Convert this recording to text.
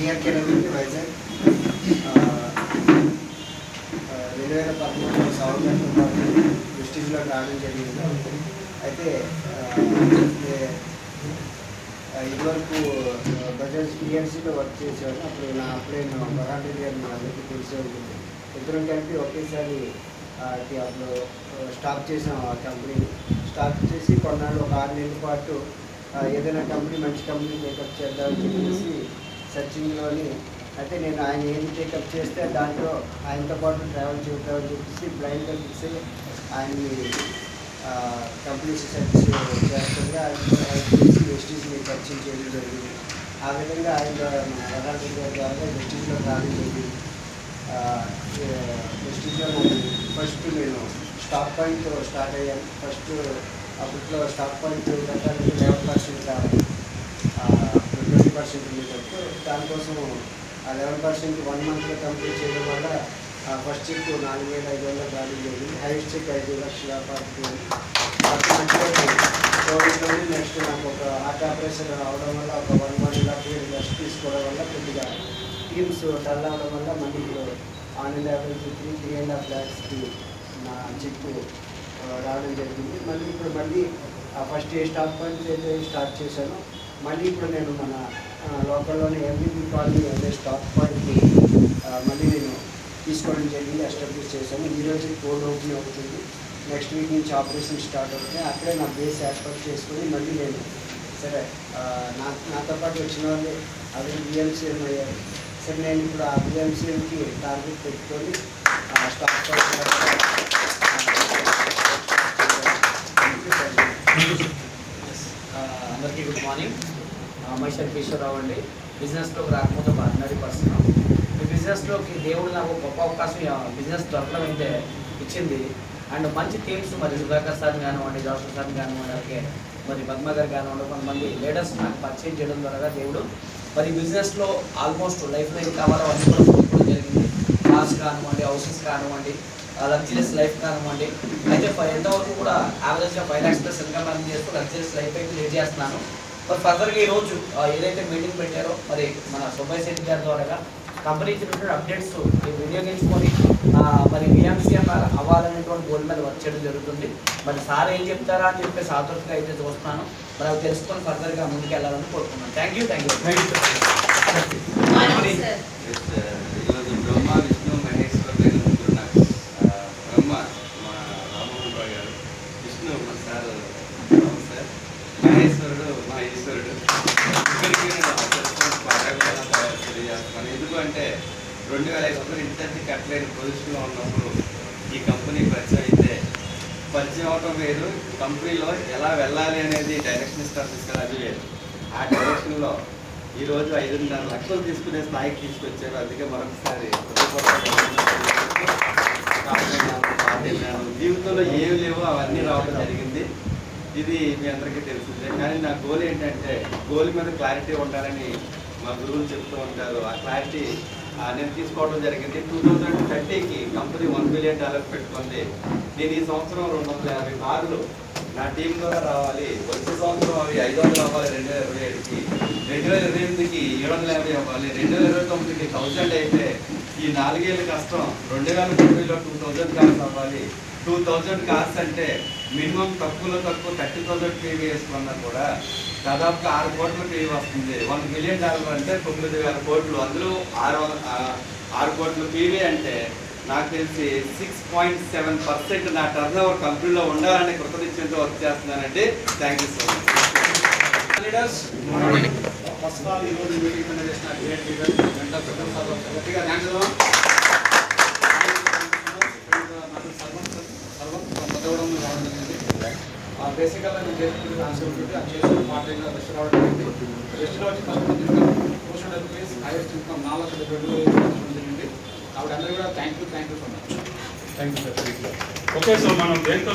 DRK Ravi Vizag 2013లో sound పాటు వెస్టీజ్లో రావడం జరిగింది. అయితే ఇదివరకు బజాజ్ టీఎన్సీలో వర్క్ చేసేవాడు. అప్పుడు నేను బరాన్ రెడ్డి గారు మా అందరికీ తెలిసే ఉంటుంది. ఇద్దరం కలిపి ఒకేసారి అప్పుడు స్టార్ట్ చేసాం. ఆ కంపెనీని స్టార్ట్ చేసి కొన్నాళ్ళు ఒక 6 నెలల పాటు ఏదైనా కంపెనీ మంచి కంపెనీ టేకప్ చేద్దామని చెప్పేసి సర్చింగ్లోని. అయితే నేను ఆయన ఏం టేకప్ చేస్తే దాంట్లో ఆయనతో పాటు ట్రావెల్ చేద్దామని చెప్పేసి బ్లైండ్గా ఫిక్స్ అయ్యి ఆయన్ని కంపెనీస్ సెర్చ్ చేస్తుంటే ఆయన చేసి వెస్టీజ్ని పరిచయం చేయడం జరిగింది. ఆ విధంగా ఆయన బరాన్ రెడ్డి గారి ద్వారా వెస్టీజ్లో రావడం జరిగింది. వెస్టీజ్లో ఫస్ట్ నేను స్టాక్ పాయింట్ స్టార్ట్ అయ్యాను. ఫస్ట్ అప్పట్లో స్టాక్ పాయింట్ కట్టాలంటే 11% కావాలి, 20% ఉండేటట్టు. దానికోసం ఆ 11% 1 మంత్లో కంప్లీట్ చేయడం వల్ల ఫస్ట్ చెక్ 4,500 రావడం జరిగింది. Highest check 5,00,000 కోవిడ్లోని. నెక్స్ట్ నాకు ఒక హార్ట్ ఆపరేషన్ అవడం వల్ల ఒక 1.5 years రెస్ట్ తీసుకోవడం వల్ల కొద్దిగా టీమ్స్ డల్ అవడం వల్ల మళ్ళీ ఇప్పుడు ఆన్ అండ్ యావరేజ్ 3.5 lakhsకి నా చెక్ రావడం జరిగింది. మళ్ళీ ఫస్ట్ ఏ స్టాక్ పాయింట్స్ అయితే స్టార్ట్ చేశాను. మళ్ళీ ఇప్పుడు నేను మన లోకల్లోనే ఎంబీబీ కాలనీ అదే స్టాక్ పాయింట్ని మళ్ళీ నేను తీసుకోవడం జరిగింది. ఎస్టాబ్లిష్ చేశాను. ఈరోజు కోడ్ ఓపెన్ అవుతుంది. నెక్స్ట్ వీక్ నుంచి ఆపరేషన్ స్టార్ట్ అవుతుంది. అక్కడే నా బేస్ ఏర్పాటు చేసుకొని మళ్ళీ నేను సరే నాతో పాటు వచ్చిన వాళ్ళు అదే బిఎంసీఎం అయ్యారు. సరే నేను ఇప్పుడు ఆ బిఎంసీఎంకి టార్గెట్ పెట్టుకొని స్టాక్ అందరికీ గుడ్ మార్నింగ్. మైసెల్ఫ్ ఈశ్వరరావు అండి. బిజినెస్లోకి రాకపోతే ఒక ఆర్డినరీ పర్సన్. ఈ బిజినెస్లోకి దేవుడు నాకు గొప్ప అవకాశం బిజినెస్ దొరకడం అయితే ఇచ్చింది. అండ్ మంచి టీమ్స్ మరి సుధాకర్ సార్ కానివ్వండి, డాక్టర్ సార్ కానివ్వండి, అలాగే మరి పద్మ గారు కానివ్వండి, కొంతమంది లీడర్స్ నాకు పరిచయం చేయడం ద్వారా దేవుడు మరి బిజినెస్లో ఆల్మోస్ట్ లైఫ్లో ఏం కావాలో అన్నీ కూడా కోరుకోవడం జరిగింది. కార్స్ కానివ్వండి, హౌసెస్ కానివ్వండి, లగ్జరీస్ లైఫ్ కానివ్వండి. అయితే ఎంతవరకు కూడా యావరేజ్గా 5 lakhs ఇన్కమ్ రన్ చేస్తూ లగ్జరీస్ లైఫ్ అయితే లీడ్ చేస్తున్నాను. మరి ఫర్దర్గా ఈరోజు ఏదైతే మీటింగ్ పెట్టారో మరి మన సుబ్బయ్య శెట్టి గారి ద్వారా కంపెనీ ఇచ్చినటువంటి అప్డేట్స్ వినియోగించుకొని మరి బిఎంసీఎం అవ్వాలనేటువంటి గోల్ మీద వర్క్ చేయడం జరుగుతుంది. మరి సార్ ఏం చెప్తారా అని చెప్పేసి ఆతృతగా అయితే చూస్తున్నాను. మరి అవి తెలుసుకొని ఫర్దర్గా ముందుకు వెళ్ళాలని కోరుకున్నాను. Thank you. బ్రహ్మ విష్ణు మహేశ్వర్ బ్రహ్మ మా రామోహన్ గారు, విష్ణు మా సార్ సార్, మహేశ్వరుడు మా ఈశ్వరుడు. తెలియజేస్తున్నాను. ఎందుకంటే 2005 ఇంటర్కి కట్టలేని పొజిషన్లో ఉన్నప్పుడు ఈ కంపెనీ పరిచయం అవడం వేరు, కంపెనీలో ఎలా వెళ్ళాలి అనేది డైరెక్షన్ ఇస్తారు అది వేరు. ఆ డైరెక్షన్లో ఈరోజు 5.5 లక్షలు తీసుకునే స్థాయికి తీసుకొచ్చారు. అందుకే మరొకసారి జీవితంలో ఏమి లేవో అవన్నీ రావడం జరిగింది. ఇది మీ అందరికీ తెలిసిందే. కానీ నా గోల్ ఏంటంటే గోల్ మీద క్లారిటీ ఉండాలని మా గురువులు చెప్తూ ఉంటారు. ఆ క్లారిటీ నేను తీసుకోవడం జరిగింది. 2030కి కంపెనీ $1 billion పెట్టుకుంది. నేను ఈ సంవత్సరం 250 కార్లు నా టీం ద్వారా రావాలి. వచ్చే సంవత్సరం అవి 500 అవ్వాలి. 2027కి 2028కి 750 అవ్వాలి. 2029కి 1000 అయితే ఈ 4 ఏళ్ళ కష్టం 2030లో 2000 కార్స్ అవ్వాలి. 2000 కార్స్ అంటే మినిమం తక్కువలో తక్కువ 30,000 పీవీ వేసుకున్నా కూడా దాదాపుగా 6 కోట్ల పీవీ వస్తుంది. $1 billion అంటే 9,000 కోట్లు. అందులో 6 కోట్ల పీవీ అంటే నాకు తెలిసి 6.7% నా టర్న్ ఓవర్ కంపెనీలో ఉండాలని కృతనిశ్చయంతో వర్క్ చేస్తున్నానండి. Thank you so much. Leaders first all ఈరోజు మీటింగ్ చేసిన గ్రేట్ లీడర్ గట్టిగా థ్యాంక్స్. బేసిక్గా నేను చేసుకుంటే ఆన్సర్ ఉంటుంది. అది చేసుకుని పార్ట్ టైంగా రెస్ట్ రావడం జరిగింది. రెస్ట్లో వచ్చి first income post deliveries highest income 4,20,000 జరిగింది. కాబట్టి అందరూ కూడా thank you so much. Thank you sir. Okay, so మనం దేంతో